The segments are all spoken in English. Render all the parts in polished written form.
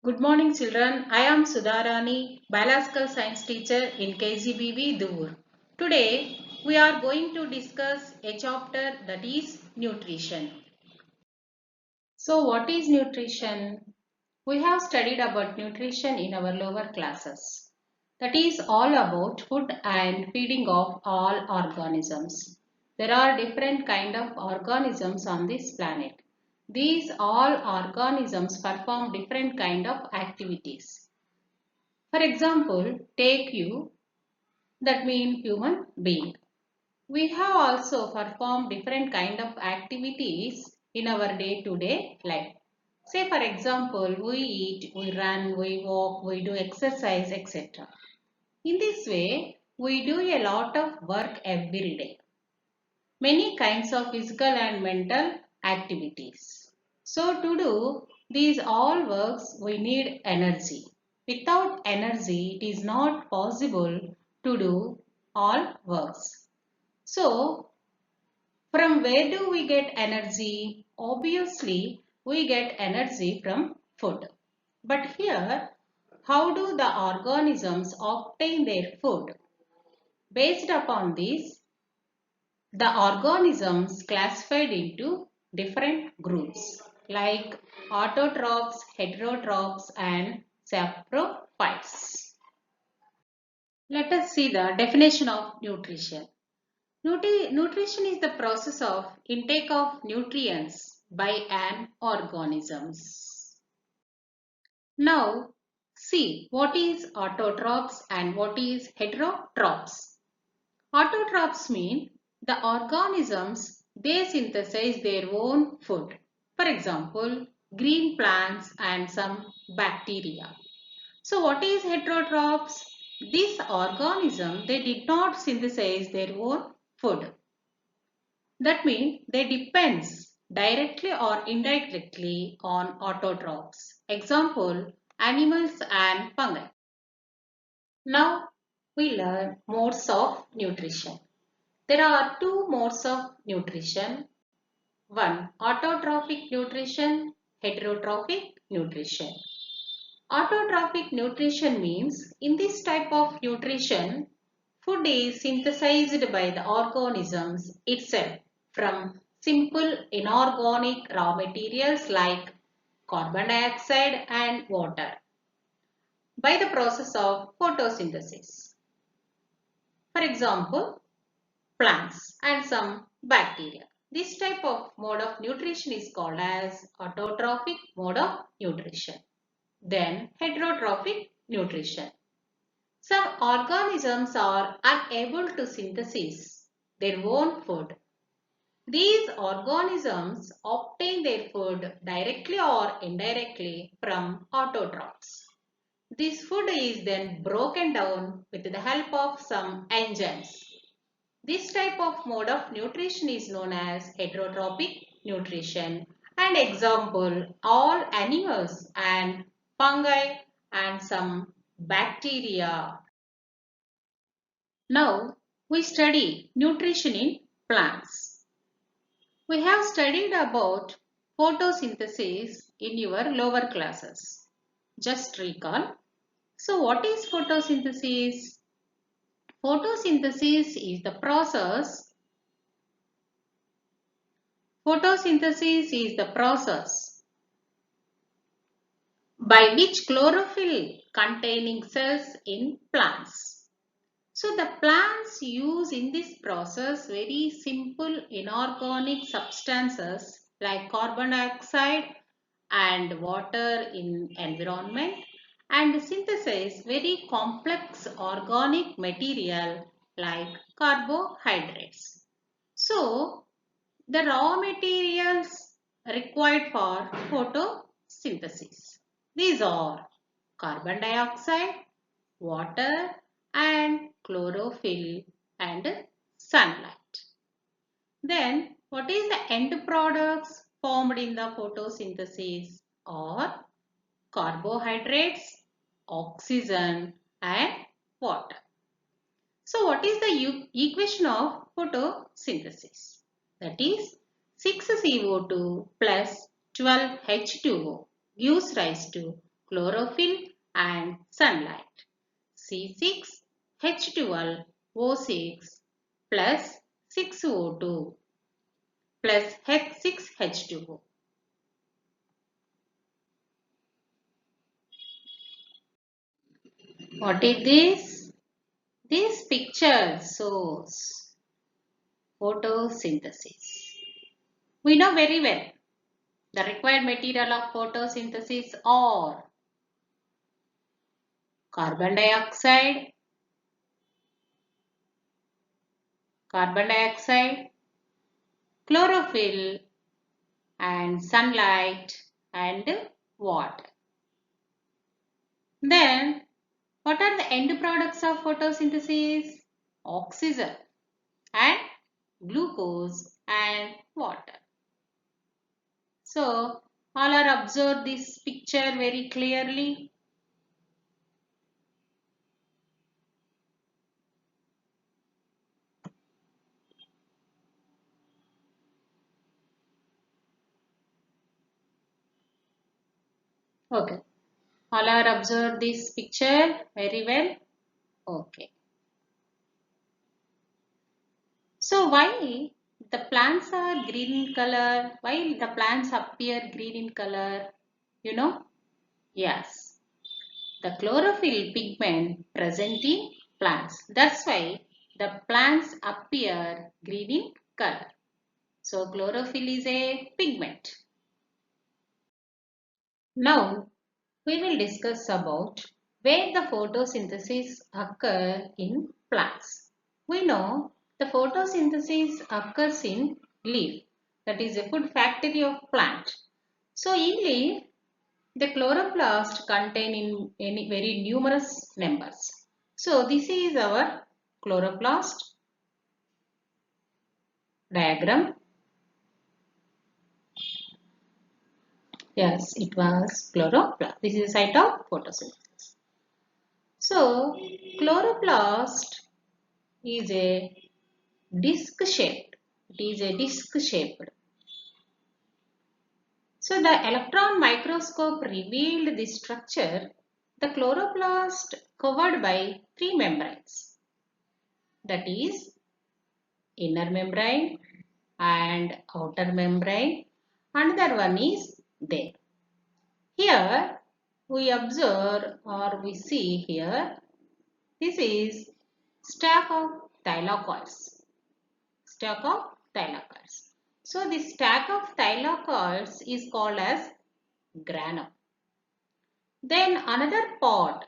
Good morning children. I am Sudharani, biological science teacher in KGBV Dur. Today we are going to discuss a chapter that is nutrition. So what is nutrition? We have studied about nutrition in our lower classes. That is all about food and feeding of all organisms. There are different kind of organisms on this planet. These all organisms perform different kind of activities. For example, take you, that means human being. We have also performed different kind of activities in our day-to-day life. Say for example, we eat, we run, we walk, we do exercise, etc. In this way, we do a lot of work every day. Many kinds of physical and mental activities. So to do these all works, we need energy. Without energy, it is not possible to do all works. So from where do we get energy? Obviously, we get energy from food. But here, how do the organisms obtain their food? Based upon this, the organisms classified into different groups like autotrophs, heterotrophs and saprophytes. Let us see the definition of nutrition. Nutrition is the process of intake of nutrients by an organisms. Now see what is autotrophs and what is heterotrophs. Autotrophs mean the organisms they synthesize their own food. For example, green plants and some bacteria. So what is heterotrophs? This organism they did not synthesize their own food. That means they depends directly or indirectly on autotrophs. Example, animals and fungi. Now we learn modes of nutrition. There are two modes of nutrition. One, autotrophic nutrition, heterotrophic nutrition. Autotrophic nutrition means in this type of nutrition, food is synthesized by the organisms itself from simple inorganic raw materials like carbon dioxide and water by the process of photosynthesis. For example, plants and some bacteria. This type of mode of nutrition is called as autotrophic mode of nutrition. Then heterotrophic nutrition. Some organisms are unable to synthesize their own food. These organisms obtain their food directly or indirectly from autotrophs. This food is then broken down with the help of some enzymes. This type of mode of nutrition is known as heterotrophic nutrition. And example, all animals and fungi and some bacteria. Now we study nutrition in plants. We have studied about photosynthesis in your lower classes. Just recall. So what is photosynthesis? Photosynthesis is the process by which chlorophyll containing cells in plants. So the plants use in this process very simple inorganic substances like carbon dioxide and water in environment and synthesize very complex organic material like carbohydrates. So the raw materials required for photosynthesis. These are carbon dioxide, water and chlorophyll and sunlight. Then what is the end products formed in the photosynthesis are carbohydrates, oxygen and water. So what is the equation of photosynthesis? That is 6CO2 plus 12H2O gives rise to chlorophyll and sunlight. C6H12O6 plus 6O2 plus H6H2O. What is this? This picture shows photosynthesis. We know very well the required material of photosynthesis are carbon dioxide, chlorophyll and sunlight and water. Then what are the end products of photosynthesis? Oxygen and glucose and water. So all are observe this picture very clearly. Okay. All are observe this picture very well. Okay. So why the plants are green in color? Why the plants appear green in color? You know? Yes. The chlorophyll pigment present in plants. That's why the plants appear green in color. So chlorophyll is a pigment. Now we will discuss about where the photosynthesis occur in plants. We know the photosynthesis occurs in leaf, that is a food factory of plant. So in leaf the chloroplast contain in very numerous numbers. So this is our chloroplast diagram. Yes, it was chloroplast. This is a site of photosynthesis. So chloroplast is a disc shaped. It is a disc shaped. So the electron microscope revealed this structure. The chloroplast covered by three membranes. That is inner membrane and outer membrane. Another one is there. Here we observe or we see here, this is stack of thylakoids. Stack of thylakoids. So this stack of thylakoids is called as granum. Then another part,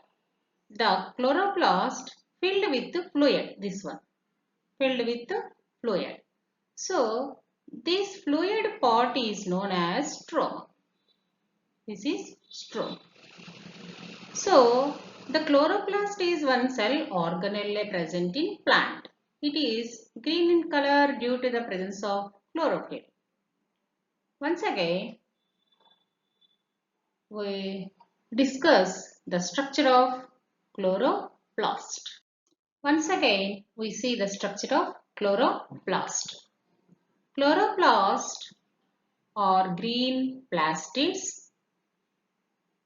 the chloroplast filled with fluid, this one, filled with fluid. So this fluid part is known as stroma. This is stroma. So the chloroplast is one cell organelle present in plant. It is green in color due to the presence of chlorophyll. Once again, we discuss the structure of chloroplast. Once again, we see the structure of chloroplast. Chloroplast are green plastids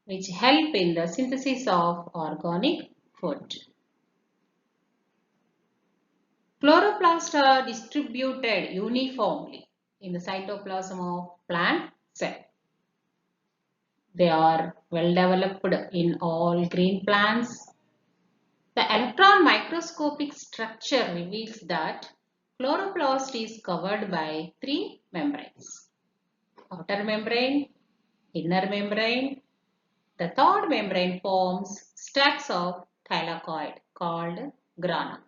which help in the synthesis of organic food. Chloroplasts are distributed uniformly in the cytoplasm of plant cell. They are well developed in all green plants. The electron microscopic structure reveals that chloroplast is covered by three membranes. Outer membrane, inner membrane. The third membrane forms stacks of thylakoid called grana.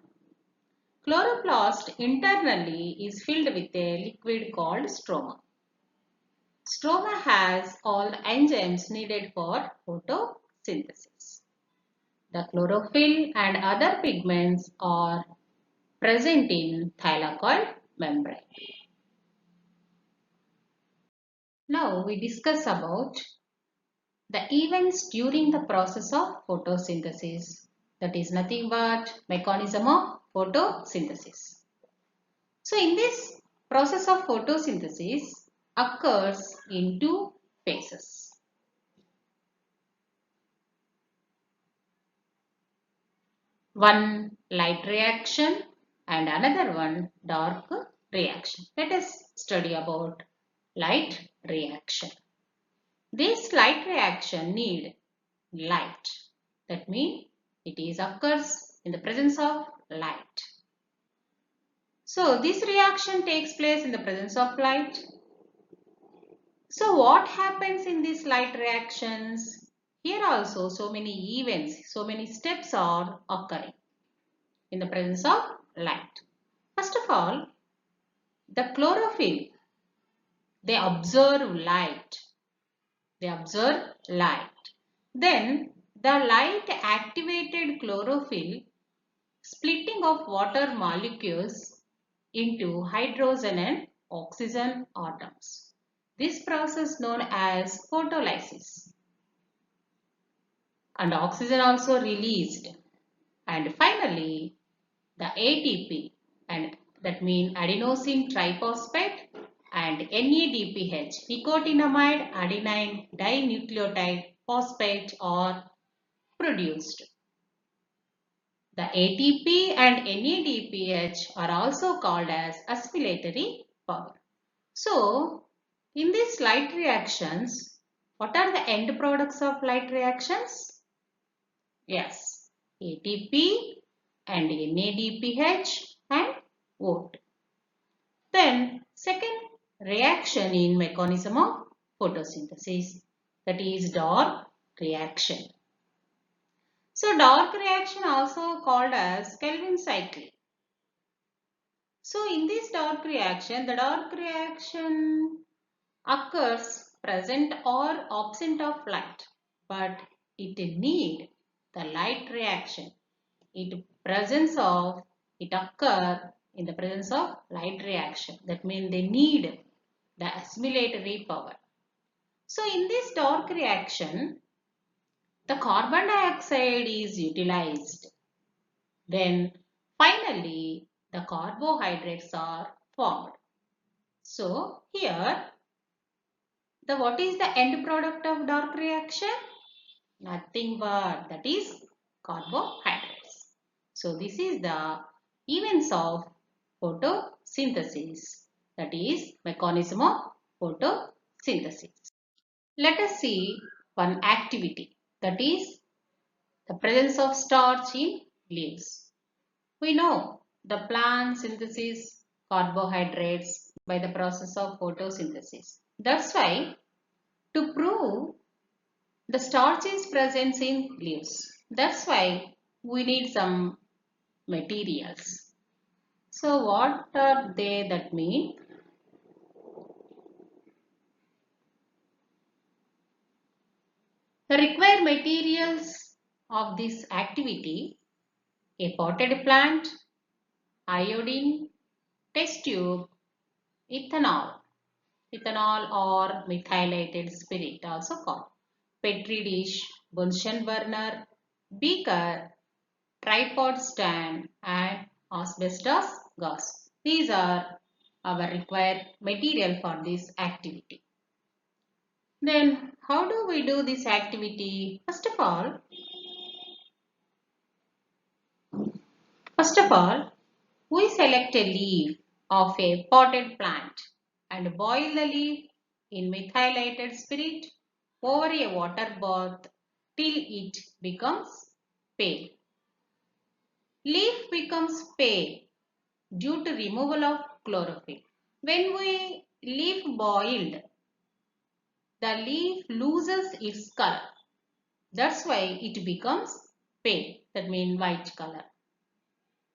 Chloroplast internally is filled with a liquid called stroma. Stroma has all the enzymes needed for photosynthesis. The chlorophyll and other pigments are present in thylakoid membrane. Now we discuss about the events during the process of photosynthesis. That is nothing but mechanism of photosynthesis. So in this process of photosynthesis occurs in two phases. One light reaction and another one dark reaction. Let us study about light reaction. This light reaction need light. That means it is occurs in the presence of light. So this reaction takes place in the presence of light. So what happens in these light reactions? Here also so many events, so many steps are occurring in the presence of light. First of all, the chlorophyll, they observe light. They observe light. Then the light activated chlorophyll splitting of water molecules into hydrogen and oxygen atoms. This process known as photolysis. And oxygen also released. And finally, the ATP, and that means adenosine triphosphate, and NADPH, nicotinamide adenine dinucleotide phosphate are produced. The ATP and NADPH are also called as assimilatory power. So, in these light reactions, what are the end products of light reactions? Yes, ATP and NADPH and O2. Then, second reaction in mechanism of photosynthesis, that is dark reaction. So, dark reaction also called as Calvin cycle. So, in this dark reaction, the dark reaction occurs present or absent of light, but it need the light reaction. It occur in the presence of light reaction. That means they need the assimilatory power. So in this dark reaction, the carbon dioxide is utilized. Then finally, the carbohydrates are formed. So here, what is the end product of dark reaction? Nothing but that is carbohydrates. So this is the events of photosynthesis, that is mechanism of photosynthesis. Let us see one activity, that is the presence of starch in leaves. We know the plant synthesis carbohydrates by the process of photosynthesis. That's why to prove the starch is present in leaves. That's why we need some materials. So what are they that mean? The required materials of this activity: a potted plant, iodine, test tube, ethanol, or methylated spirit also called, petri dish, Bunsen burner, beaker, tripod stand and asbestos gas. These are our required material for this activity. Then how do we do this activity? First of all, we select a leaf of a potted plant and boil the leaf in methylated spirit over a water bath till it becomes pale. Leaf becomes pale due to removal of chlorophyll. When we leaf boiled, the leaf loses its color. That's why it becomes pale, that means white color.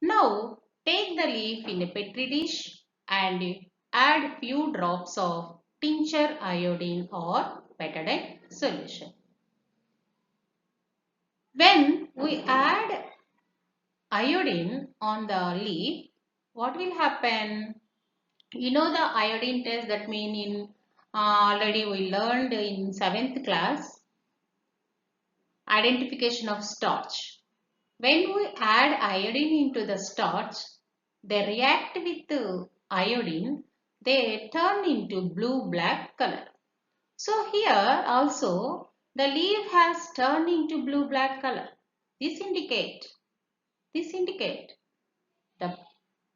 Now take the leaf in a petri dish and add few drops of tincture iodine or betadine solution. When we add iodine on the leaf, what will happen? You know the iodine test, that means in already we learned in 7th class, identification of starch. When we add iodine into the starch, they react with the iodine, they turn into blue-black color. So here also the leaf has turned into blue-black color. This indicates This indicates the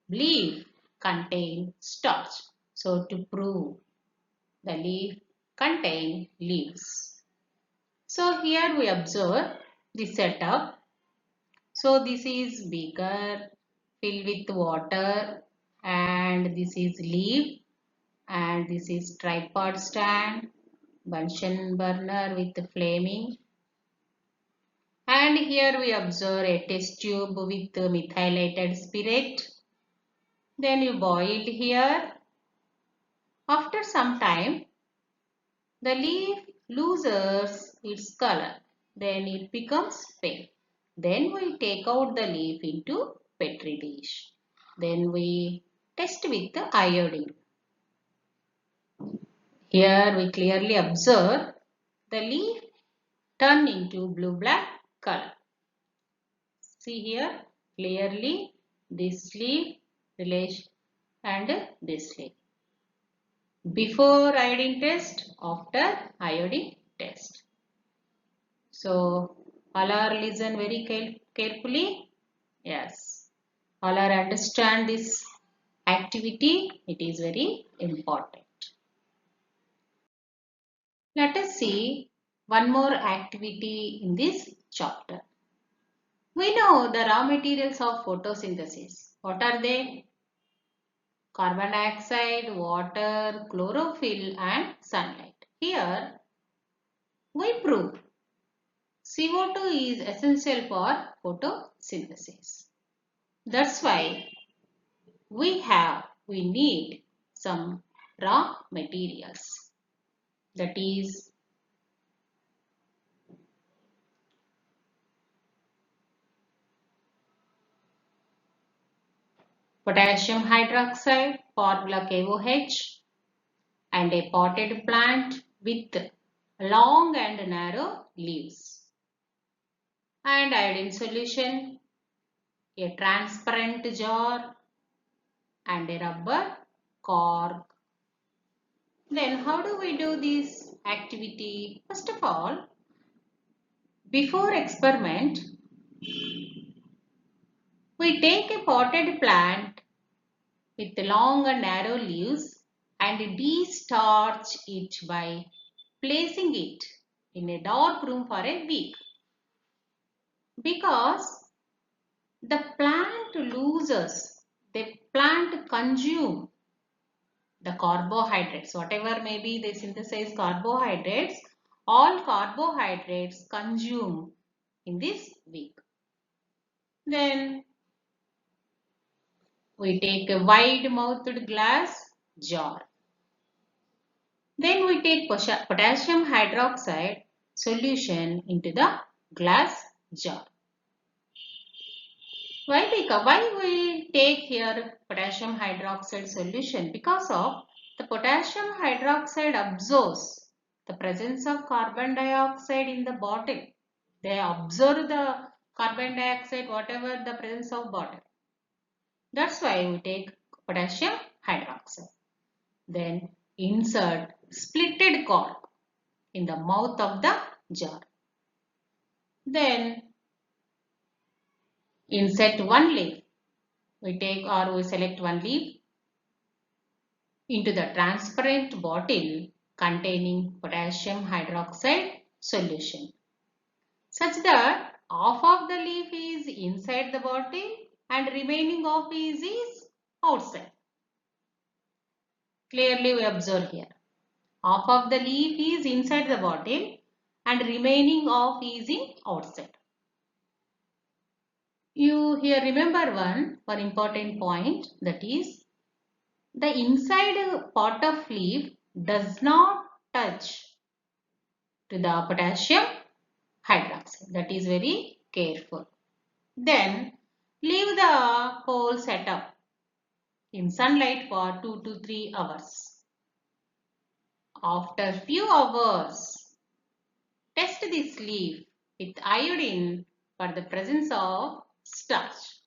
leaf contains starch. So to prove the leaf contains leaves. So here we observe the setup. So this is beaker filled with water and this is leaf and this is tripod stand, Bunsen burner with flaming, and here we observe a test tube with methylated spirit. Then you boiled here. After some time the leaf loses its color. Then it becomes pale. Then we take out the leaf into petri dish. Then we test with the iodine. Here we clearly observe the leaf turn into blue-black color. See here clearly this leaf relation and this leaf. Before iodine test, after iodine test. So all are listen very carefully. Yes. All are understand this activity. It is very important. Let us see one more activity in this chapter. We know the raw materials of photosynthesis. What are they? Carbon dioxide, water, chlorophyll and sunlight. Here we prove CO2 is essential for photosynthesis. That's why we need some raw materials. That is potassium hydroxide, formula KOH, and a potted plant with long and narrow leaves. And iodine solution, a transparent jar and a rubber cork. Then how do we do this activity? First of all, before experiment, we take a potted plant with long and narrow leaves and de-starch it by placing it in a dark room for a week. Because the plant loses, the plant consume the carbohydrates, whatever may be they synthesize carbohydrates, all carbohydrates consume in this week. Then we take a wide-mouthed glass jar. Then we take potassium hydroxide solution into the glass jar. Why we take here potassium hydroxide solution? Because of the potassium hydroxide absorbs the presence of carbon dioxide in the bottle. They absorb the carbon dioxide whatever the presence of bottle. That's why we take potassium hydroxide. Then insert splitted cork in the mouth of the jar. Then insert one leaf. We take or we select one leaf into the transparent bottle containing potassium hydroxide solution, such that half of the leaf is inside the bottle and remaining half is outside. Clearly we observe here. Half of the leaf is inside the bottle and remaining half is in outside. You here remember one important point, that is the inside part of leaf does not touch to the potassium hydroxide. That is very careful. Then leave the whole setup in sunlight for 2 to 3 hours. After few hours, test this leaf with iodine for the presence of starch.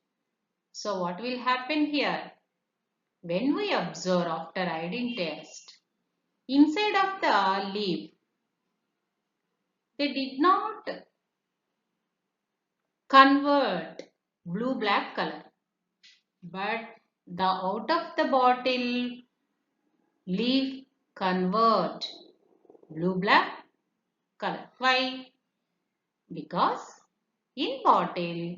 So what will happen here? When we observe after iodine test, inside of the leaf, they did not convert blue black color. But the out of the bottle leaf convert blue black color. Why? Because in bottle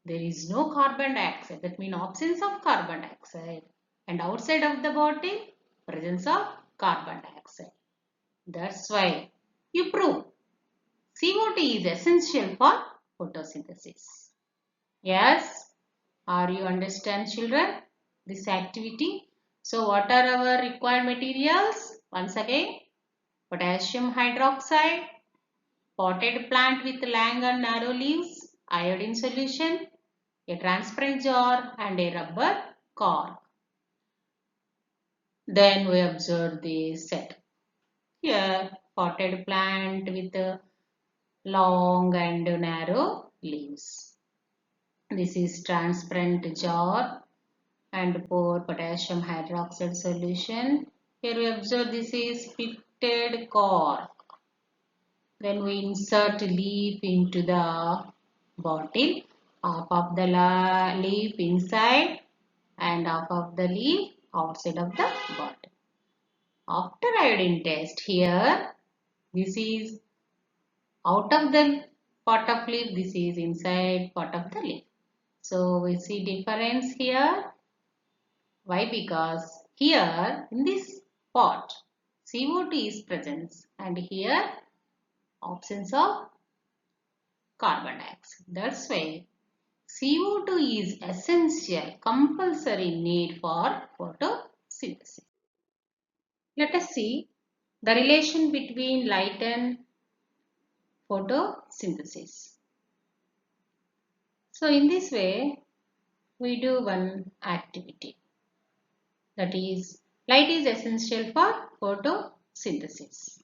there is no carbon dioxide. That means absence of carbon dioxide. And outside of the bottle presence of carbon dioxide. That's why you prove CO2 is essential for photosynthesis. Yes, are you understand children this activity? So what are our required materials? Once again, potassium hydroxide, potted plant with long and narrow leaves, iodine solution, a transparent jar and a rubber cork. Then we observe the set. Here, potted plant with long and narrow leaves. This is transparent jar and pour potassium hydroxide solution. Here we observe this is pitted cork. Then we insert leaf into the bottle. Half of the leaf inside and half of the leaf outside of the bottle. After iodine test here, this is out of the pot of leaf, this is inside pot of the leaf. So we see difference here. Why? Because here in this pot CO2 is present and here absence of carbon dioxide. That's why CO2 is essential, compulsory need for photosynthesis. Let us see the relation between light and photosynthesis. So in this way, we do one activity. That is, light is essential for photosynthesis.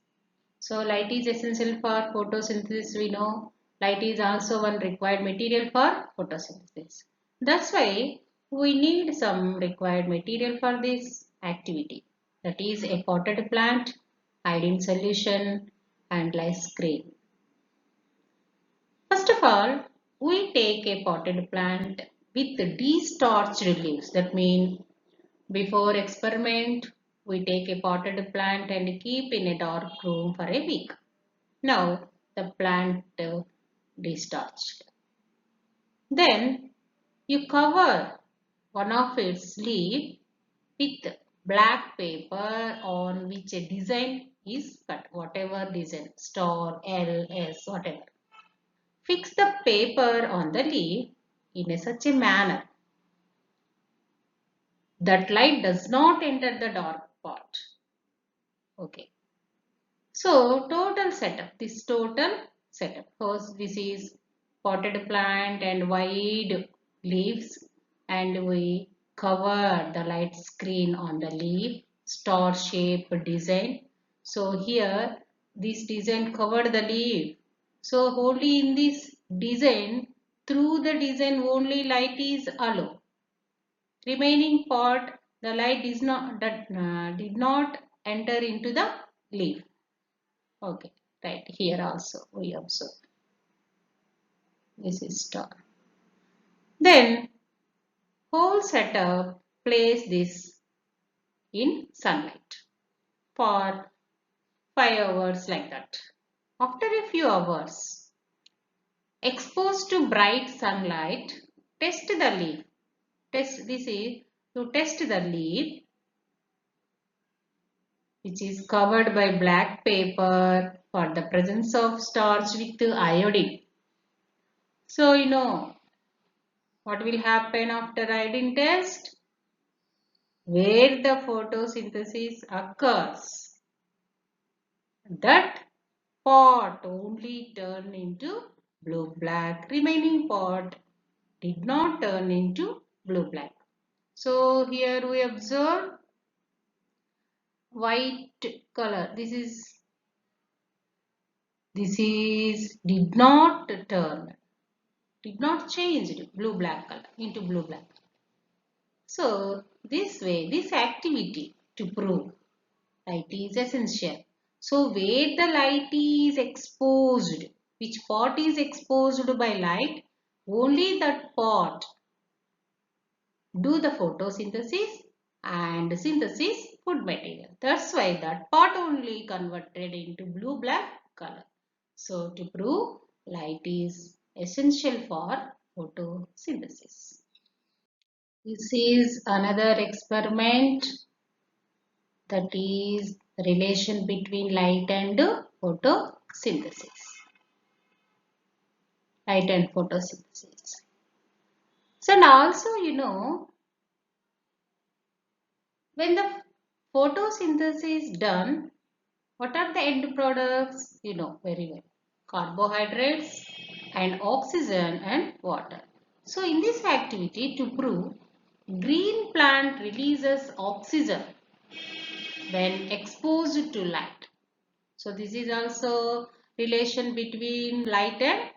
So light is essential for photosynthesis. We know light is also one required material for photosynthesis. That's why we need some required material for this activity. That is a potted plant, iodine solution and lye screen. First of all, we take a potted plant with de-starched leaves. That means before experiment, we take a potted plant and keep in a dark room for a week. Now the plant de-starched. Then you cover one of its leaf with black paper on which a design is cut. Whatever design, star, L, S, whatever. Fix the paper on the leaf in such a manner that light does not enter the dark part. Okay. So total setup, this total setup. First this is potted plant and wide leaves and we cover the light screen on the leaf, star shape design. So here this design covered the leaf. So only in this design, through the design only light is allowed. Remaining part the light did not enter into the leaf. Okay, right here also we observe this is star. Then whole setup place this in sunlight for 5 hours like that. After a few hours, exposed to bright sunlight, test the leaf. This is to test the leaf which is covered by black paper for the presence of starch with iodine. So you know what will happen after iodine test? Where the photosynthesis occurs, that pot only turn into blue-black. Remaining pot did not turn into blue-black. So here we observe white color. This is did not change blue-black color into blue-black. So this way, this activity to prove light is essential. So where the light is exposed, which part is exposed by light, only that part do the photosynthesis and synthesis food material. That's why that part only converted into blue-black color. So to prove light is essential for photosynthesis. This is another experiment, that is relation between light and photosynthesis. Light and photosynthesis. So and also when the photosynthesis is done, what are the end products? You know very well. Carbohydrates and oxygen and water. So in this activity, to prove green plant releases oxygen when exposed to light. So this is also relation between light and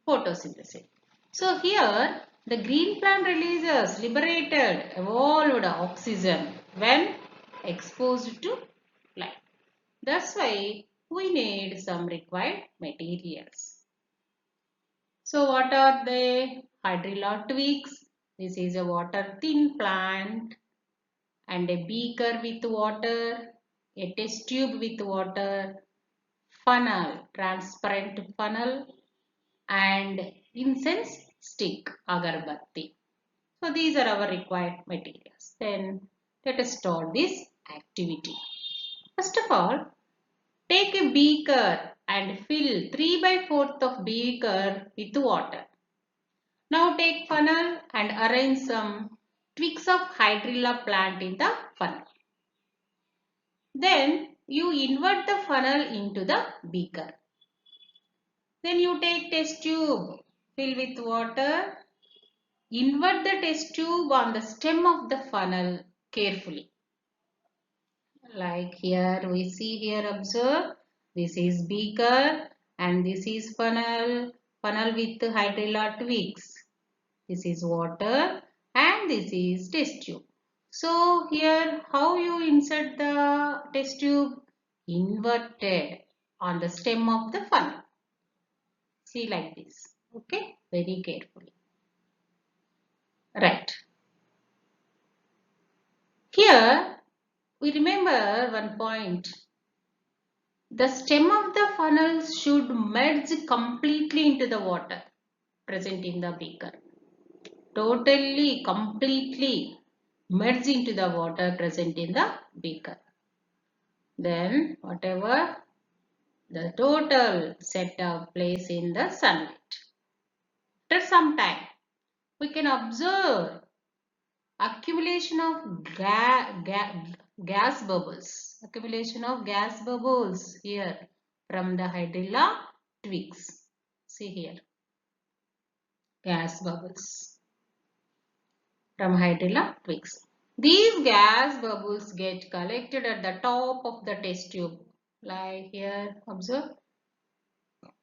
photosynthesis. So here the green plant releases liberated evolved oxygen when exposed to light. That's why we need some required materials. So what are they? Hydrilla twigs. This is a water thin plant, and a beaker with water, a test tube with water, funnel, transparent funnel, and incense stick, agarbatti. So these are our required materials. Then let us start this activity. First of all, take a beaker and fill 3 by 4th of beaker with water. Now take funnel and arrange some twigs of hydrilla plant in the funnel. Then you invert the funnel into the beaker. Then you take test tube, fill with water, invert the test tube on the stem of the funnel carefully. Like here we see here, observe, this is beaker and this is funnel with hydrilla twigs. This is water and this is test tube. So here how you insert the test tube? Inverted on the stem of the funnel. See like this. Okay, very carefully. Right. Here we remember one point. The stem of the funnel should merge completely into the water present in the beaker. Totally, completely merge into the water present in the beaker. Then whatever the total setup place in the sunlight. After some time, we can observe accumulation of gas bubbles. Accumulation of gas bubbles here from the hydrilla twigs. See here, gas bubbles from hydrilla twigs. These gas bubbles get collected at the top of the test tube. Like here, observe.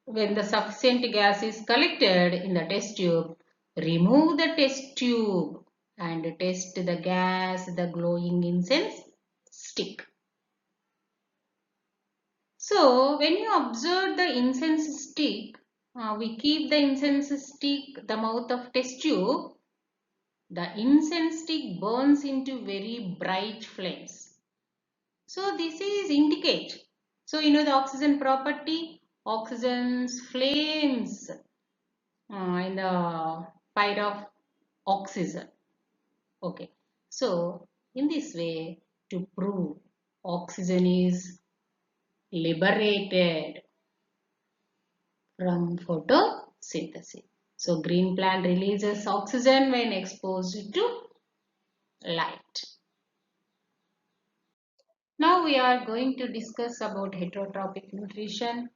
When the sufficient gas is collected in the test tube, remove the test tube and test the gas, the glowing incense stick. So when you observe the incense stick, we keep the incense stick the mouth of test tube. The incense stick burns into very bright flames. So this is indicate. So you know the oxygen property, oxygen's flames in the fire of oxygen. Okay. So in this way, to prove oxygen is liberated from photosynthesis. So green plant releases oxygen when exposed to light. Now we are going to discuss about heterotrophic nutrition.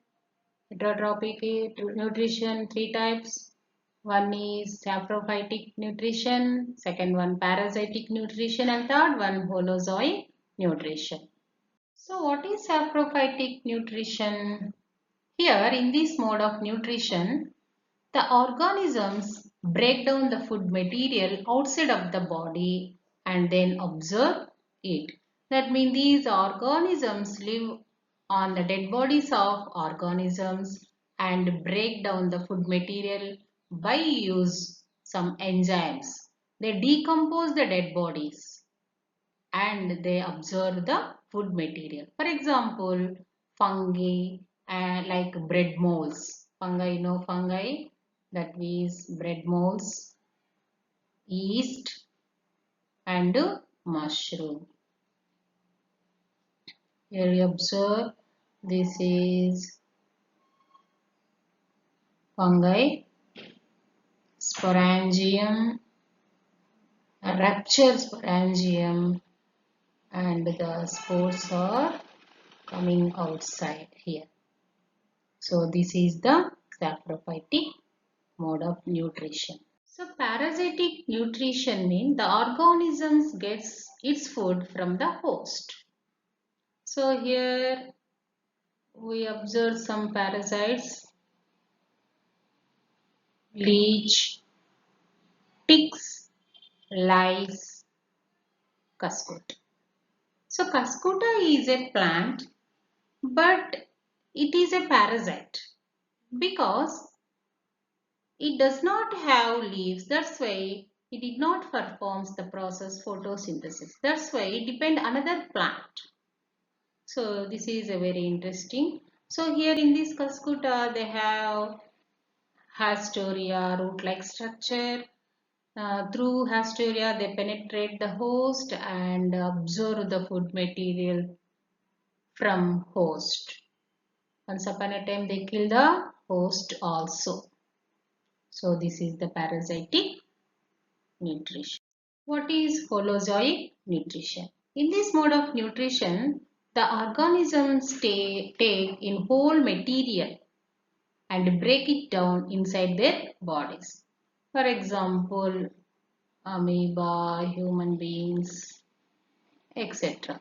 Heterotrophic nutrition, three types. One is saprophytic nutrition, second one parasitic nutrition, and third one holozoic nutrition. So what is saprophytic nutrition? Here in this mode of nutrition, the organisms break down the food material outside of the body and then absorb it. That means these organisms live on the dead bodies of organisms and break down the food material by use some enzymes. They decompose the dead bodies and they absorb the food material. For example, fungi like bread molds. Fungi, fungi, that means bread molds, yeast and mushroom. Here you observe this is fungi, sporangium, rupture sporangium, and the spores are coming outside here. So this is the saprophytic mode of nutrition. So parasitic nutrition means the organisms gets its food from the host. So here we observe some parasites, leech, ticks, lice, cuscut. So cuscuta is a plant, but it is a parasite because it does not have leaves. That's why it did not perform the process photosynthesis. That's why it depends another plant. So this is a very interesting. So here in this cuscuta they have hastoria root-like structure. Through hastoria they penetrate the host and absorb the food material from host. Once upon a time they kill the host also. So this is the parasitic nutrition. What is holozoic nutrition? In this mode of nutrition, the organisms take in whole material and break it down inside their bodies. For example, amoeba, human beings, etc.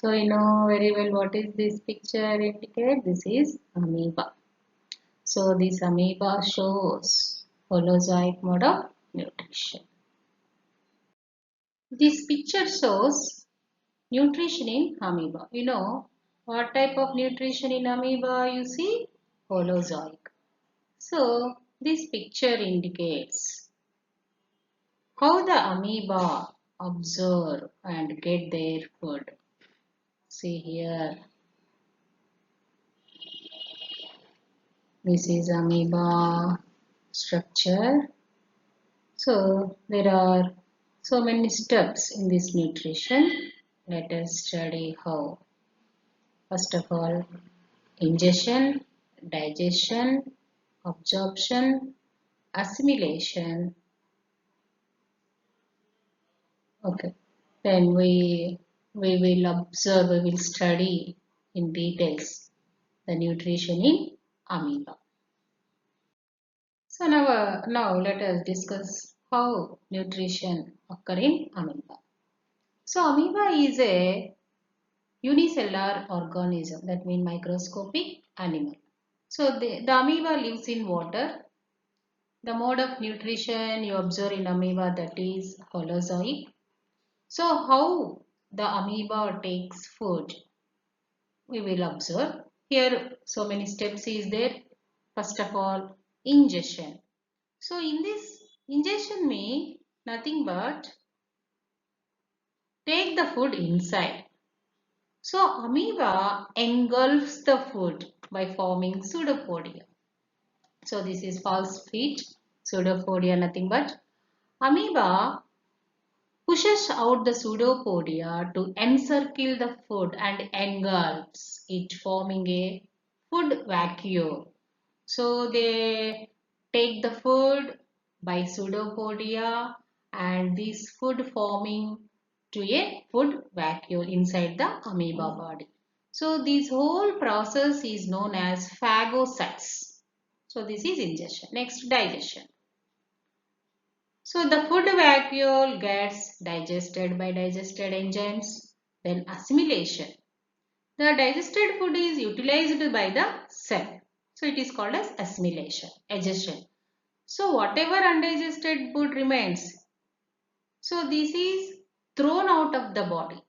So you know very well what is this picture indicate? This is amoeba. So this amoeba shows holozoic mode of nutrition. This picture shows nutrition in amoeba. You know what type of nutrition in amoeba you see? Holozoic. So this picture indicates how the amoeba observe and get their food. See here, this is amoeba structure. So there are so many steps in this nutrition. Let us study how. First of all, ingestion, digestion, absorption, assimilation. Okay. Then we will observe, we will study in details the nutrition in amoeba. So now let us discuss how nutrition occur in amoeba. So amoeba is a unicellular organism, that means microscopic animal. So the amoeba lives in water. The mode of nutrition you observe in amoeba, that is holozoic. So how the amoeba takes food, we will observe. Here so many steps is there. First of all, ingestion. So in this ingestion means nothing but take the food inside. So amoeba engulfs the food by forming pseudopodia. So this is false feet, pseudopodia nothing but amoeba pushes out the pseudopodia to encircle the food and engulfs it, forming a food vacuole. So they take the food by pseudopodia and this food forming to a food vacuole inside the amoeba body. So this whole process is known as phagocytes. So this is ingestion. Next, digestion. So the food vacuole gets digested by digested enzymes. Then assimilation. The digested food is utilized by the cell. So it is called as assimilation, digestion. So whatever undigested food remains, so this is thrown out of the body.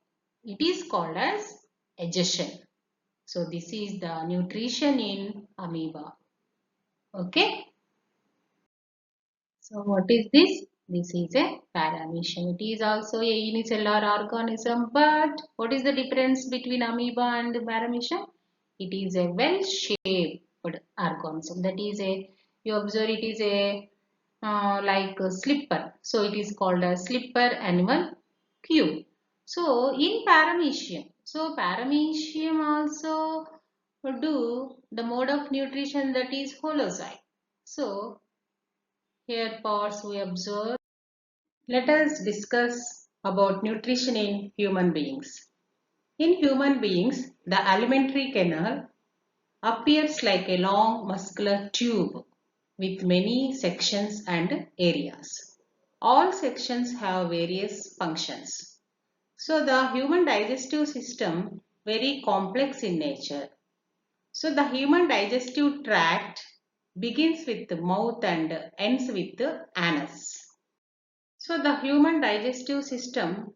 It is called as egestion. So this is the nutrition in amoeba. Okay. So what is this? This is a paramecium. It is also a unicellular organism, but what is the difference between amoeba and paramecium? It is a well-shaped organism. That is a, you observe it is a like a slipper. So it is called a slipper animal cube. So in paramecium, so paramecium also do the mode of nutrition, that is holozoite. So here parts we observe. Let us discuss about nutrition in human beings. In human beings, the alimentary canal appears like a long muscular tube with many sections and areas. All sections have various functions. So the human digestive system very complex in nature. So the human digestive tract begins with the mouth and ends with the anus. So the human digestive system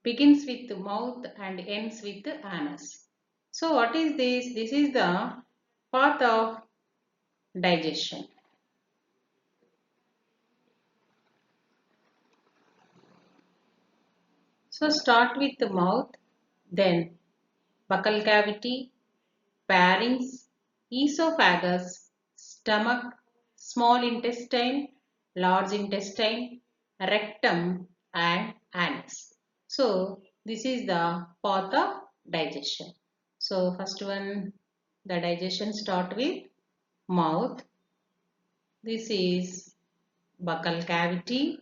begins with the mouth and ends with the anus. So what is this? This is the path of digestion. So start with the mouth, then buccal cavity, pharynx, esophagus, stomach, small intestine, large intestine, rectum and anus. So this is the path of digestion. So first one, the digestion start with mouth. This is buccal cavity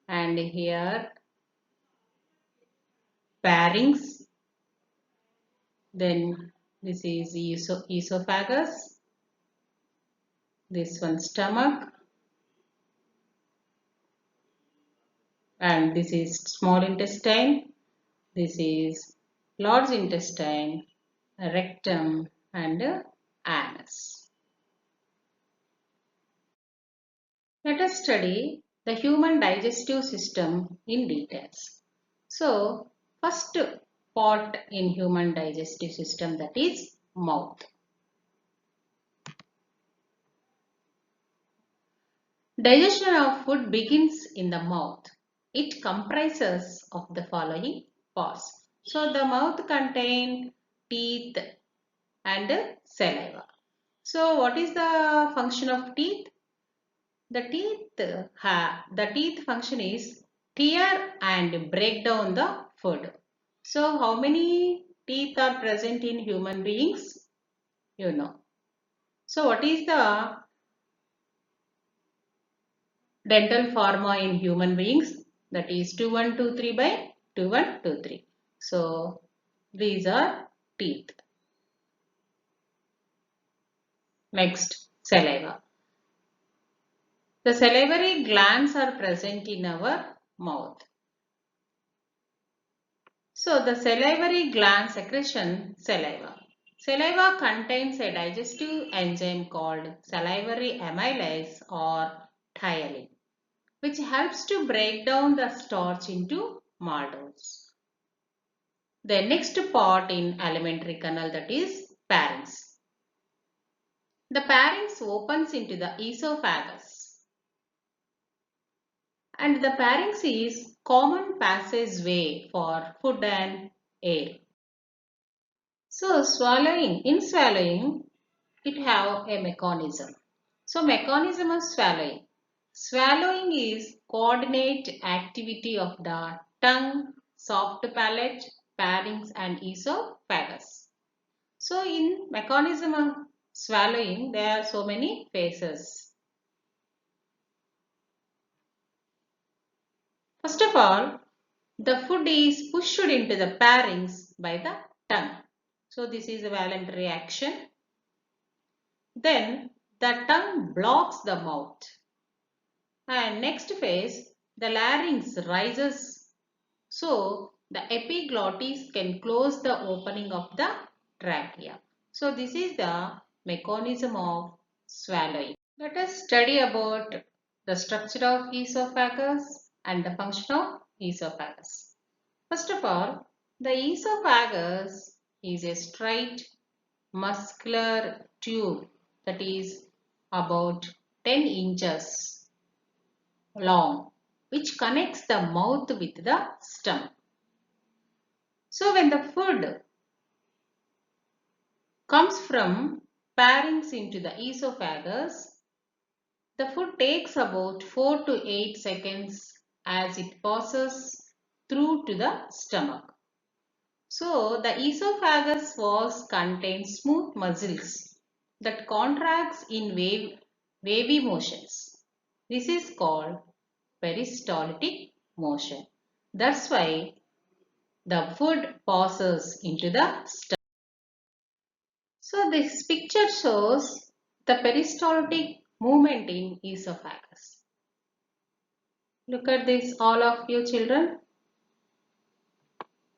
and here pharynx. Then this is esophagus. This one stomach. And this is small intestine, this is large intestine, rectum and anus. Let us study the human digestive system in details. So first part in human digestive system, that is mouth. Digestion of food begins in the mouth. It comprises of the following parts. So the mouth contains teeth and saliva. So what is the function of teeth? The teeth function is tear and break down the food. So how many teeth are present in human beings? You know. So what is the dental pharma in human beings? That is 2123 by 2123. So these are teeth. Next, saliva. The salivary glands are present in our mouth. So the salivary gland secretion saliva. Saliva contains a digestive enzyme called salivary amylase or thiolin, which helps to break down the starch into maltose. The next part in alimentary canal, that is pharynx. The pharynx opens into the esophagus. And the pharynx is common passageway for food and air. So in swallowing, it have a mechanism. So mechanism of swallowing. Swallowing is coordinate activity of the tongue, soft palate, pharynx and esophagus. So in mechanism of swallowing, there are so many phases. First of all, the food is pushed into the pharynx by the tongue. So this is a voluntary action. Then the tongue blocks the mouth. And next phase, the larynx rises. So the epiglottis can close the opening of the trachea. So this is the mechanism of swallowing. Let us study about the structure of esophagus and the function of esophagus. First of all, the esophagus is a straight muscular tube, that is about 10 inches long, which connects the mouth with the stomach. So when the food comes from pharynx into the esophagus, the food takes about 4 to 8 seconds as it passes through to the stomach. So the esophagus walls contain smooth muscles that contracts in wavy motions. This is called peristaltic motion. That's why the food passes into the stomach. So this picture shows the peristaltic movement in esophagus. Look at this, all of you children.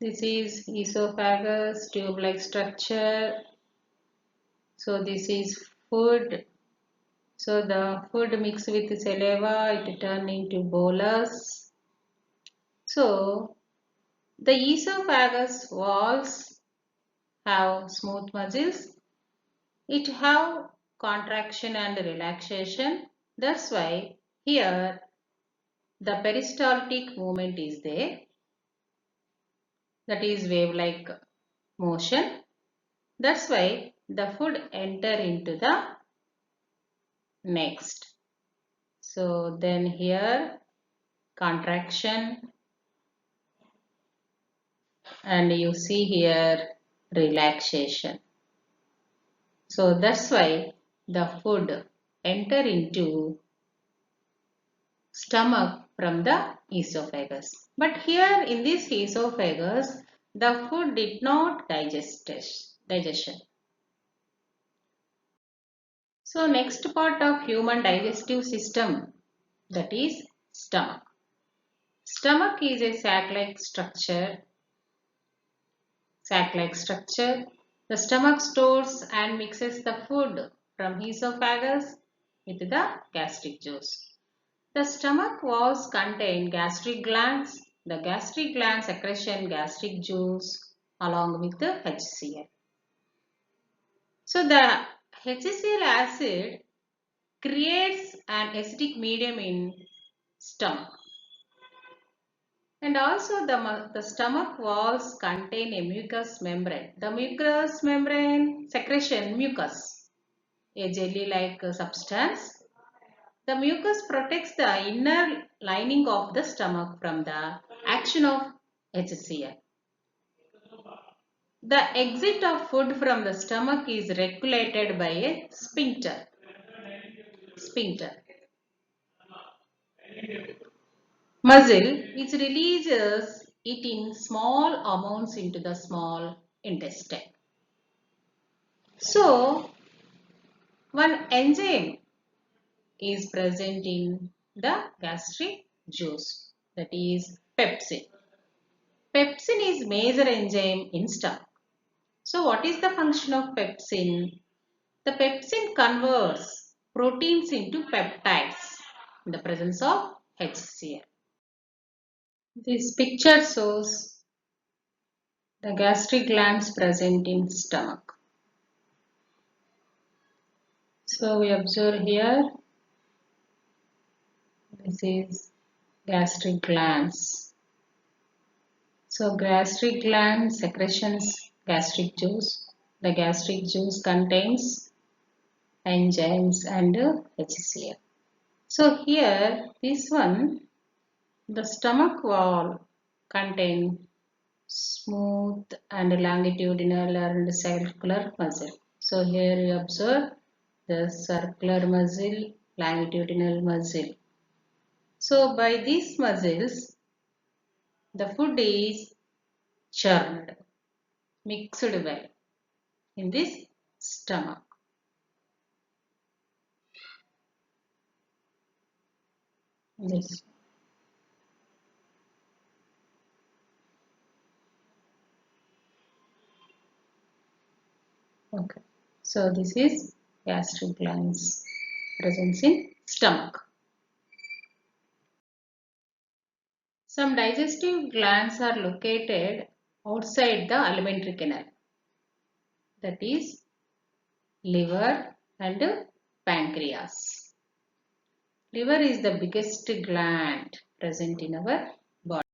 This is esophagus, tube-like structure. So this is food. So the food mixed with saliva, it turns into bolus. So the esophagus walls have smooth muscles. It have contraction and relaxation. That's why here the peristaltic movement is there. That is wave-like motion. That's why the food enter into the next. So then here contraction, and you see here relaxation. So that's why the food enter into stomach from the esophagus. But here in this esophagus, the food did not digestion. So next part of human digestive system, that is stomach. Stomach is a sac-like structure. The stomach stores and mixes the food from esophagus with the gastric juice. The stomach walls contain gastric glands. The gastric glands secretion gastric juice along with the HCl. So the HCl acid creates an acidic medium in stomach. And also the stomach walls contain a mucous membrane. The mucous membrane secretion mucus, a jelly-like substance. The mucus protects the inner lining of the stomach from the action of HCl. The exit of food from the stomach is regulated by a sphincter. Muscle which releases it in small amounts into the small intestine. So, one enzyme is present in the gastric juice, that is pepsin. Pepsin is major enzyme in stomach. So what is the function of pepsin? The pepsin converts proteins into peptides in the presence of HCl. This picture shows the gastric glands present in stomach. So we observe here, this is gastric glands. So gastric gland secretions gastric juice. The gastric juice contains enzymes and HCl. So here this one, the stomach wall contain smooth and longitudinal and circular muscle. So here you observe the circular muscle, longitudinal muscle. So by these muscles, the food is churned, mixed well in this stomach. This. Okay. So this is gastric glands presence in stomach. Some digestive glands are located outside the alimentary canal, that is liver and pancreas. Liver is the biggest gland present in our body.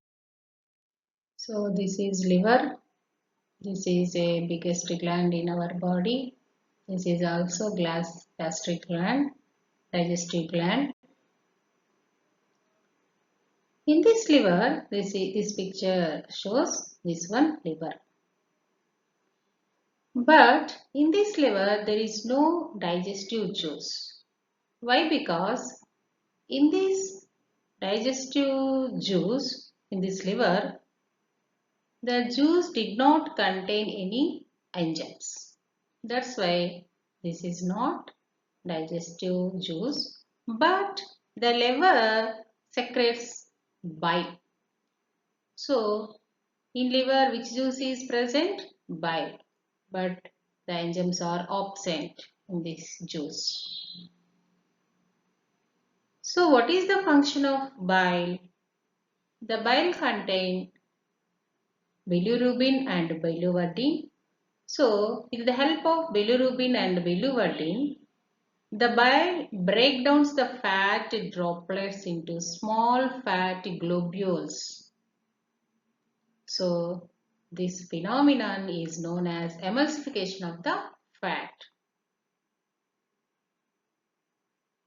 So this is liver. This is a biggest gland in our body. This is also gastric gland, digestive gland. In this liver, this picture shows this one liver. But in this liver, there is no digestive juice. Why? Because in this digestive juice, in this liver, the juice did not contain any enzymes. That's why this is not digestive juice, but the liver secretes bile. So, in liver, which juice is present? Bile. But the enzymes are absent in this juice. So, what is the function of bile? The bile contains bilirubin and biliverdin. So, with the help of bilirubin and biliverdin, the bile breaks down the fat droplets into small fat globules. So, this phenomenon is known as emulsification of the fat.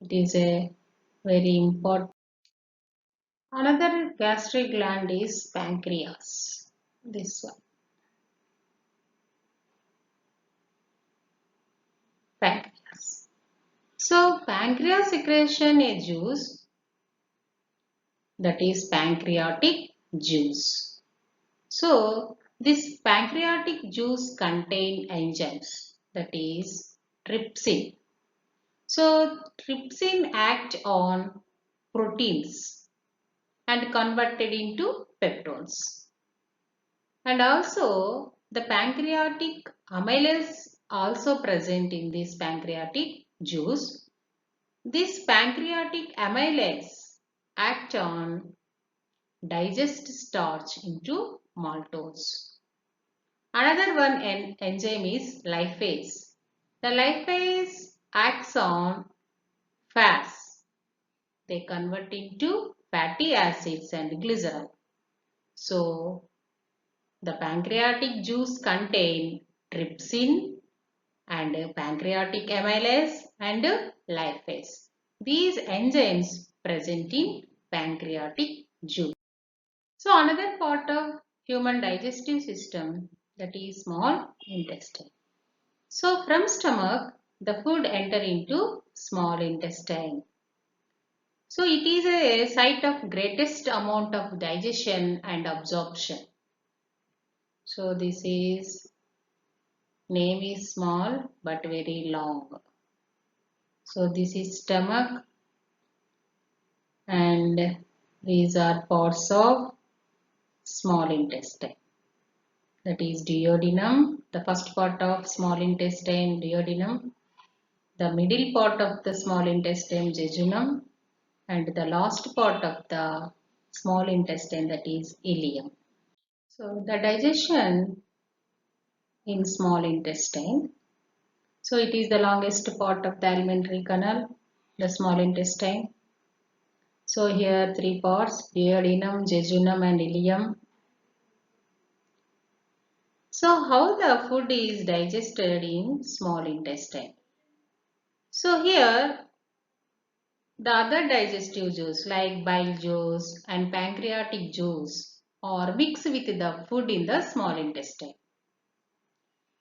It is a very important. Another gastric gland is pancreas. This one. Pancreas. So, pancreas secretion a juice, that is pancreatic juice. So, this pancreatic juice contains enzymes, that is trypsin. So, trypsin act on proteins and converted into peptones. And also, the pancreatic amylase also present in this pancreatic juice. This pancreatic amylase act on digest starch into maltose. Another one enzyme is lipase. The lipase acts on fats. They convert into fatty acids and glycerol. So, the pancreatic juice contain trypsin and pancreatic amylase and lipase. These enzymes present in pancreatic juice. So another part of human digestive system, that is small intestine. So from stomach the food enter into small intestine. So it is a site of greatest amount of digestion and absorption. So this is name is small but very long. So this is stomach and these are parts of small intestine. That is duodenum, the first part of small intestine, duodenum, the middle part of the small intestine, jejunum, and the last part of the small intestine, that is ileum. So the digestion in small intestine. So it is the longest part of the alimentary canal, the small intestine. So here three parts, duodenum, jejunum and ileum. So how the food is digested in small intestine? So here the other digestive juice like bile juice and pancreatic juice are mixed with the food in the small intestine.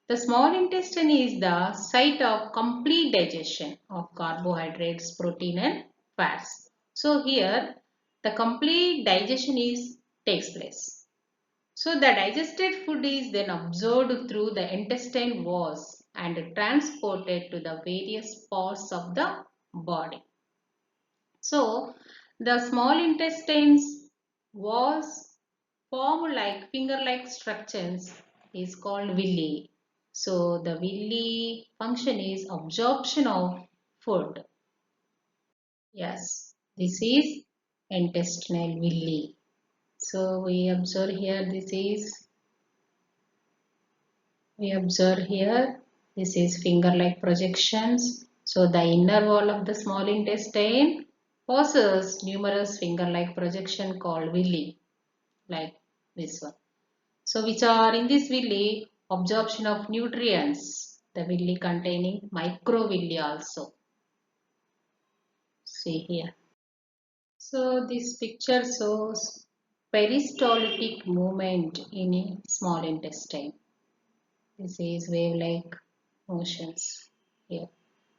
The small intestine is the site of complete digestion of carbohydrates, protein and fats. So here the complete digestion takes place. So the digested food is then absorbed through the intestine walls and transported to the various parts of the body. So the small intestines walls form like finger-like structures is called villi. So the villi function is absorption of food. Yes, this is intestinal villi. So we observe here this is finger-like projections So the inner wall of the small intestine possesses numerous finger-like projection called villi, like this one. So which are in this villi absorption of nutrients, the villi containing microvilli also. See here. So this picture shows peristaltic movement in a small intestine. This is wave-like motions here.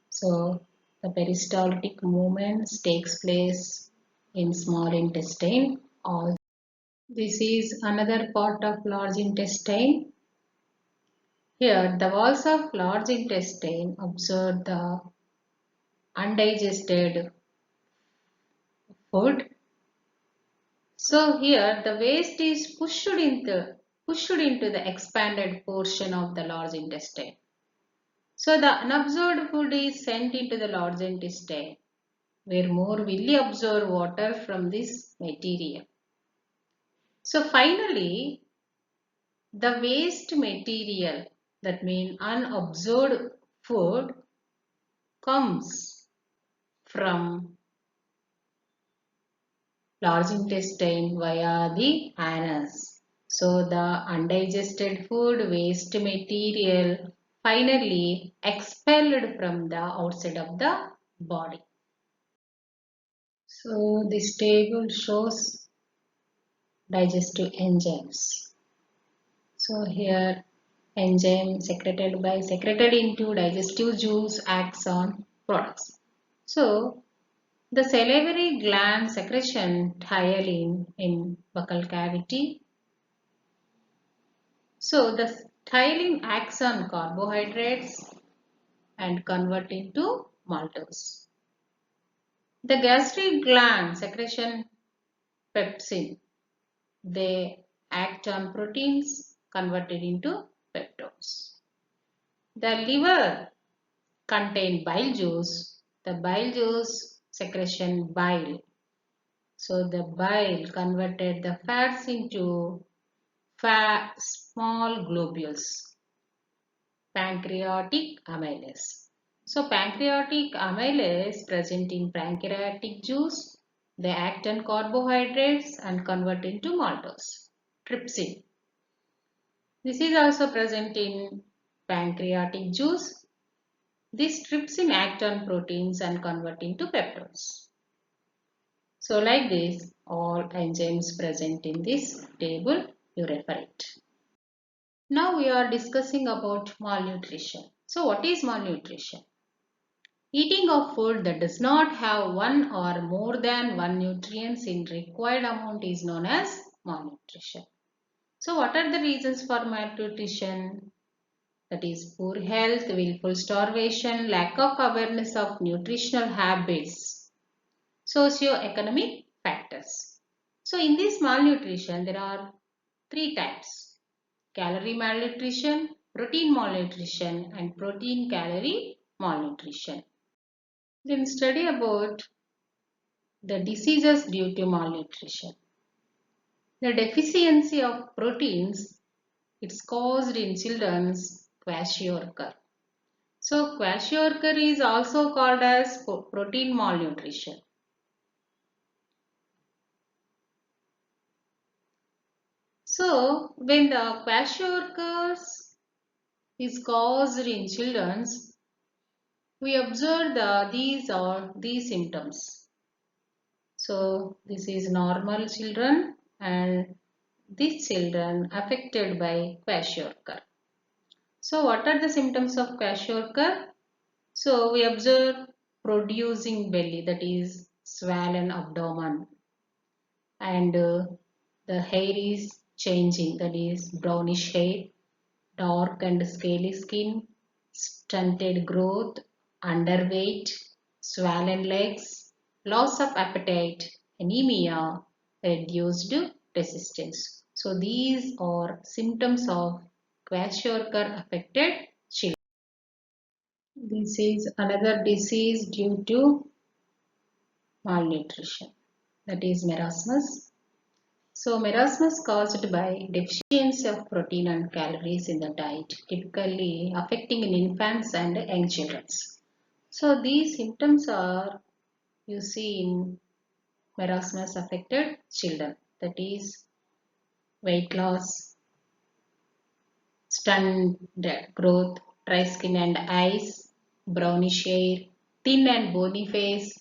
So the peristaltic movements takes place in small intestine. All this is another part of large intestine. Here the walls of large intestine absorb the undigested food. So here the waste is pushed into the expanded portion of the large intestine. So the unabsorbed food is sent into the large intestine where more will absorb water from this material. So finally the waste material, that means unabsorbed food, comes from large intestine via the anus. So the undigested food waste material finally expelled from the outside of the body. So this table shows digestive enzymes. So here enzyme secreted into digestive juice acts on products. So the salivary gland secretion thiolin in buccal cavity. So the thiolin acts on carbohydrates and convert into maltose. The gastric gland secretion pepsin. They act on proteins converted into peptones. The liver contain bile juice. The bile juice secretion bile. So the bile converted the fats into small globules. Pancreatic amylase. So pancreatic amylase present in pancreatic juice. They act on carbohydrates and convert into maltose. Trypsin. This is also present in pancreatic juice. This trypsin act on proteins and convert into peptones. So like this, all enzymes present in this table, you refer it. Now we are discussing about malnutrition. So what is malnutrition? Eating of food that does not have one or more than one nutrients in required amount is known as malnutrition. So what are the reasons for malnutrition? That is poor health, willful starvation, lack of awareness of nutritional habits, socio-economic factors. So in this malnutrition, there are three types: calorie malnutrition, protein malnutrition, and protein calorie malnutrition. Then study about the diseases due to malnutrition. The deficiency of proteins, it's caused in children's kwashiorkor. So kwashiorkor is also called as protein malnutrition. So when the kwashiorkor is caused in children's, we observe these symptoms. So this is normal children and these children affected by kwashiorkor. So what are the symptoms of kwashiorkor? So we observe producing belly, that is swollen abdomen, and the hair is changing, that is brownish hair, dark and scaly skin, stunted growth, underweight, swollen legs, loss of appetite, anemia, reduced resistance. So these are symptoms of kwashiorkor affected children. This is another disease due to malnutrition, that is marasmus. So marasmus caused by deficiency of protein and calories in the diet, typically affecting in infants and young children. So these symptoms are you see in marasmus affected children, that is weight loss, stunted growth, dry skin and eyes, brownish hair, thin and bony face,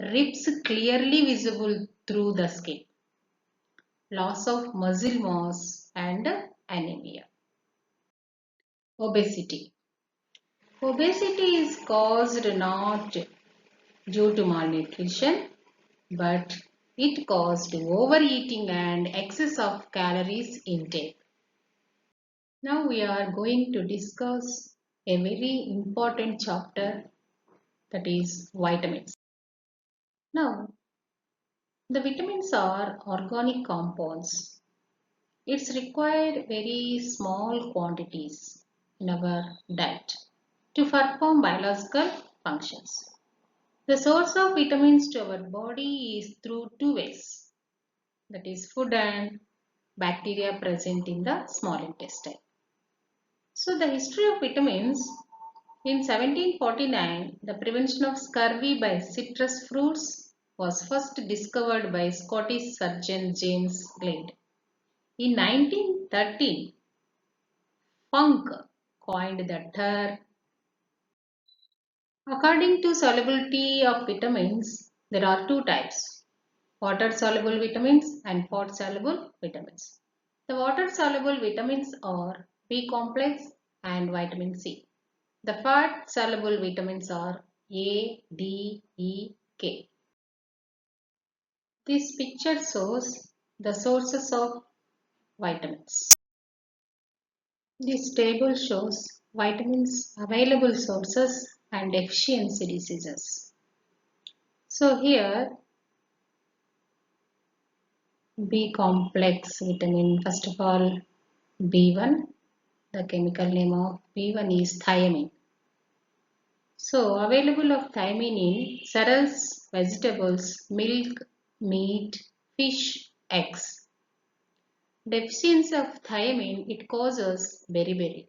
ribs clearly visible through the skin, loss of muscle mass and anemia. Obesity. Obesity is caused not due to malnutrition, but it caused overeating and excess of calories intake. Now we are going to discuss a very important chapter, that is vitamins. Now the vitamins are organic compounds. It's required very small quantities in our diet to perform biological functions. The source of vitamins to our body is through two ways, that is food and bacteria present in the small intestine. So the history of vitamins: in 1749, the prevention of scurvy by citrus fruits was first discovered by Scottish surgeon James Glade. In 1913, Funk coined the term. According to solubility of vitamins, there are two types: water-soluble vitamins and fat-soluble vitamins. The water-soluble vitamins are B complex and vitamin C. The fat-soluble vitamins are A, D, E, K. This picture shows the sources of vitamins. This table shows vitamins available sources and deficiency diseases. So here B complex vitamin, first of all B1, the chemical name of B1 is thiamine. So available of thiamine in cereals, vegetables, milk, meat, fish, eggs. Deficiency of thiamine, it causes beriberi.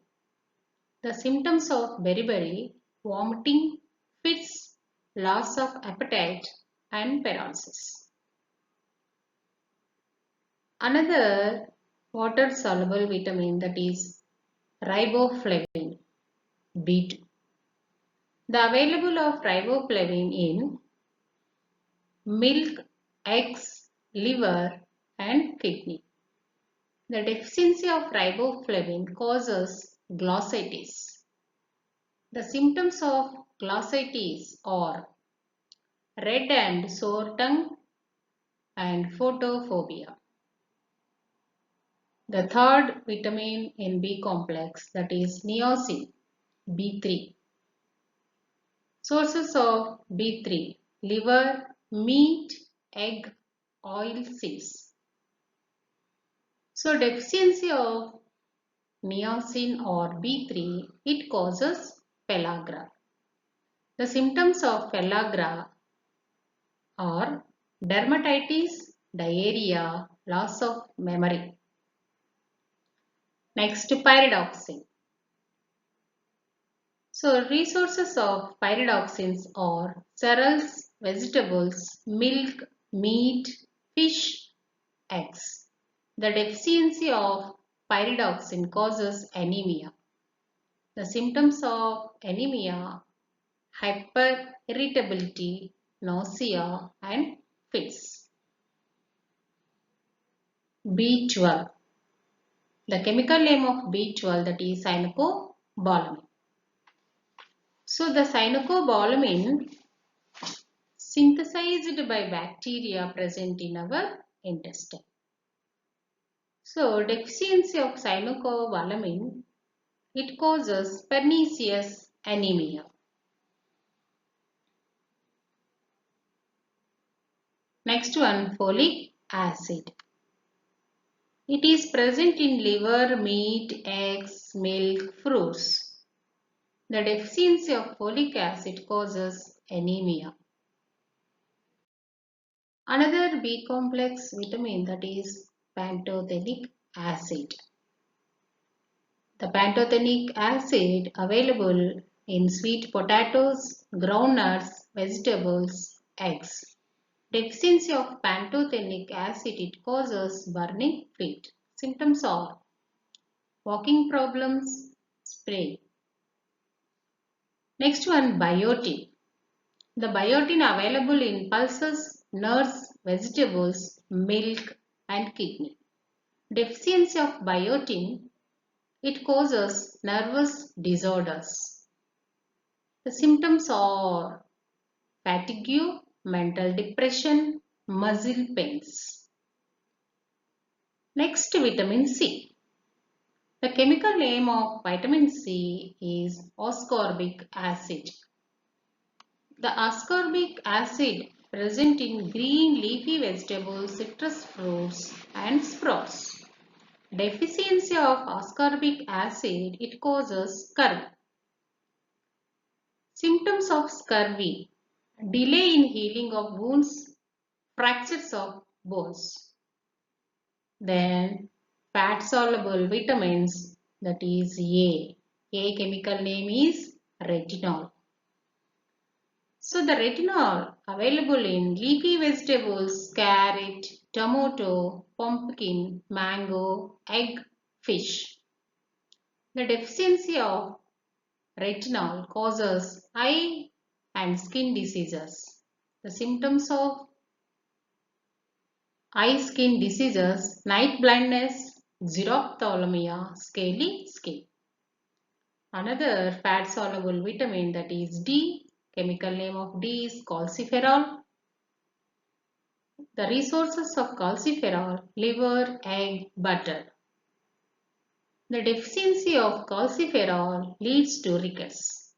The symptoms of beriberi: vomiting, fits, loss of appetite and paralysis. Another water soluble vitamin, that is riboflavin B2. The available of riboflavin in milk, eggs, liver and kidney. The deficiency of riboflavin causes glossitis. The symptoms of glossitis are red and sore tongue and photophobia. The third vitamin in B complex, that is niacin B3. Sources of B3: liver, meat, egg, oil seeds. So deficiency of niacin or B3, it causes pellagra. The symptoms of pellagra are dermatitis, diarrhea, loss of memory. Next, pyridoxine. So resources of pyridoxines are cereals, vegetables, milk, meat, fish, eggs. The deficiency of pyridoxine causes anemia. The symptoms of anemia: hyperirritability, nausea and fits. B12. The chemical name of B12, that is cyanocobalamin. So the cyanocobalamin synthesized by bacteria present in our intestine. So deficiency of cyanocobalamin, it causes pernicious anemia. Next one, folic acid. It is present in liver, meat, eggs, milk, fruits. The deficiency of folic acid causes anemia. Another B complex vitamin, that is pantothenic acid. The pantothenic acid available in sweet potatoes, groundnuts, vegetables, eggs. Deficiency of pantothenic acid, it causes burning feet. Symptoms are walking problems, sprain. Next one, biotin. The biotin available in pulses, nuts, vegetables, milk and kidney. Deficiency of biotin, it causes nervous disorders. The symptoms are fatigue, mental depression, muscle pains. Next, vitamin C. The chemical name of vitamin C is ascorbic acid. The ascorbic acid present in green leafy vegetables, citrus fruits and sprouts. Deficiency of ascorbic acid, it causes scurvy. Symptoms of scurvy: delay in healing of wounds, fractures of bones. Then fat soluble vitamins, that is A. A chemical name is retinol. So the retinol available in leafy vegetables, carrot, tomato, pumpkin, mango, egg, fish. The deficiency of retinol causes eye and skin diseases. The symptoms of eye skin diseases: night blindness, xerophthalmia, scaly skin. Another fat soluble vitamin, that is D. Chemical name of D is calciferol. The resources of calciferol: liver, egg, butter. The deficiency of calciferol leads to rickets.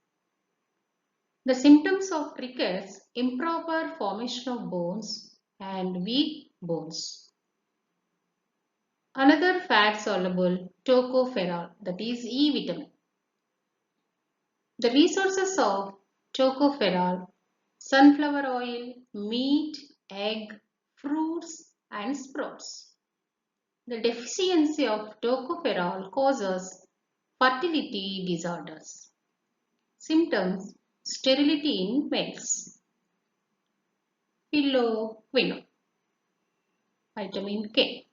The symptoms of rickets: improper formation of bones and weak bones. Another fat soluble tocopherol, that is E vitamin. The resources of tocopherol: sunflower oil, meat, egg, fruits and sprouts. The deficiency of tocopherol causes fertility disorders. Symptoms: sterility in males. Phylloquinone, vitamin K.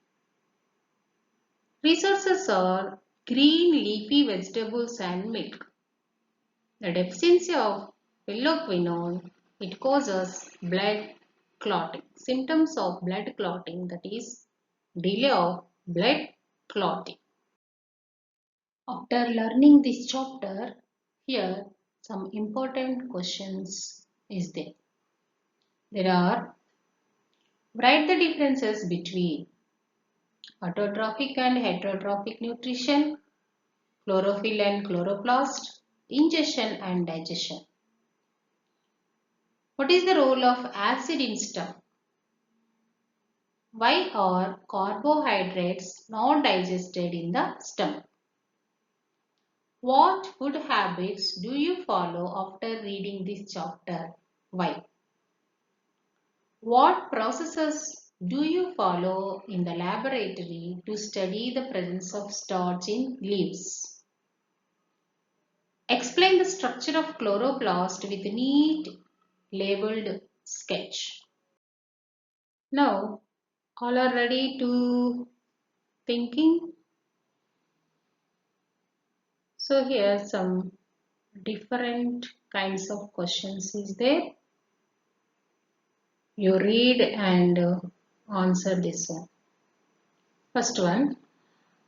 Resources are green leafy vegetables and milk. The deficiency of phylloquinone, it causes blood clotting. Symptoms of blood clotting, that is delay of blood clotting. After learning this chapter, here some important questions is there. There are: write the differences between autotrophic and heterotrophic nutrition, chlorophyll and chloroplast, ingestion and digestion. What is the role of acid in stomach? Why are carbohydrates not digested in the stomach? What food habits do you follow after reading this chapter? Why? What processes do you follow in the laboratory to study the presence of starch in leaves? Explain the structure of chloroplast with a neat labeled sketch. Now, all are ready to thinking? So here some different kinds of questions is there. You read and answer this one. First one,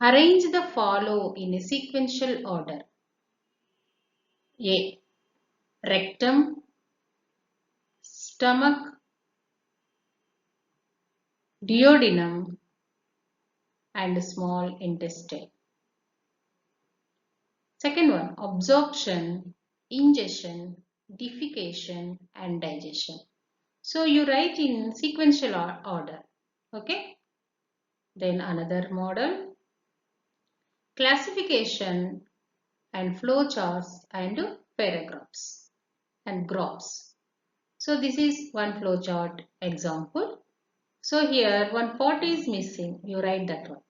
arrange the follow in a sequential order. A. Rectum, stomach, duodenum and small intestine. Second one, absorption, ingestion, defecation and digestion. So you write in sequential order. Okay. Then another model, classification and flow charts and paragraphs and graphs. So this is one flow chart example. So here one part is missing. You write that one.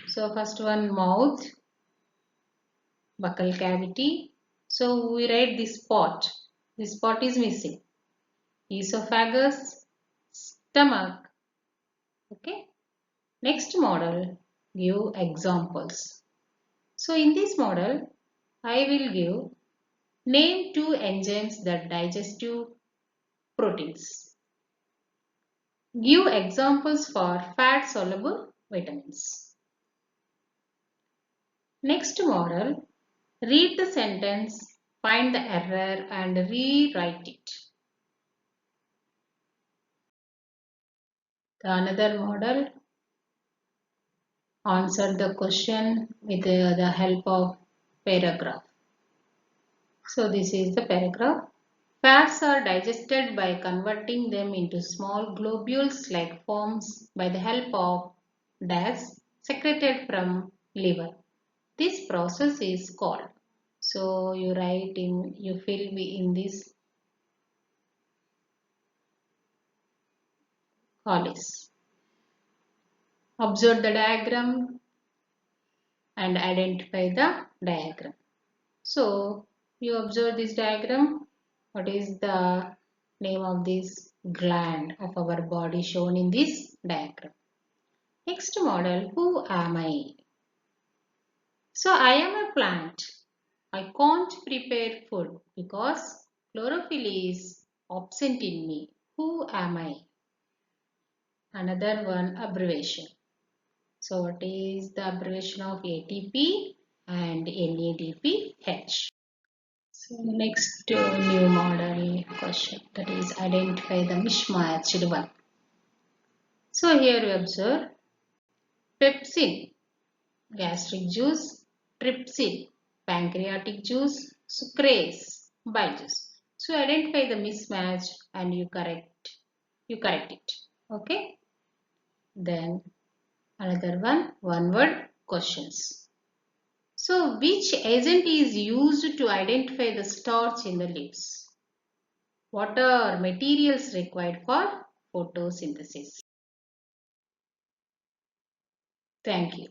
So first one, mouth, buccal cavity, So we write this part. This part is missing. Esophagus, stomach. Okay. Next model, give examples. So in this model, I will give name two enzymes that digest proteins. Give examples for fat soluble vitamins. Next model, read the sentence, find the error and rewrite it. The another model, answer the question with the help of paragraph. So this is the paragraph. Fats are digested by converting them into small globules-like forms by the help of DAS secreted from liver. This process is called. So you write in, you fill in this columns. Observe the diagram and identify the diagram. So you observe this diagram. What is the name of this gland of our body shown in this diagram? Next model, who am I? So I am a plant. I can't prepare food because chlorophyll is absent in me. Who am I? Another one, abbreviation. So what is the abbreviation of ATP and NADPH? So next new model question, that is identify the mismatched one. So here we observe pepsin, gastric juice, trypsin, pancreatic juice, sucrase, bile juice. So identify the mismatch and you correct it. Okay. Then another one word questions. So which agent is used to identify the starch in the leaves? What are materials required for photosynthesis? Thank you.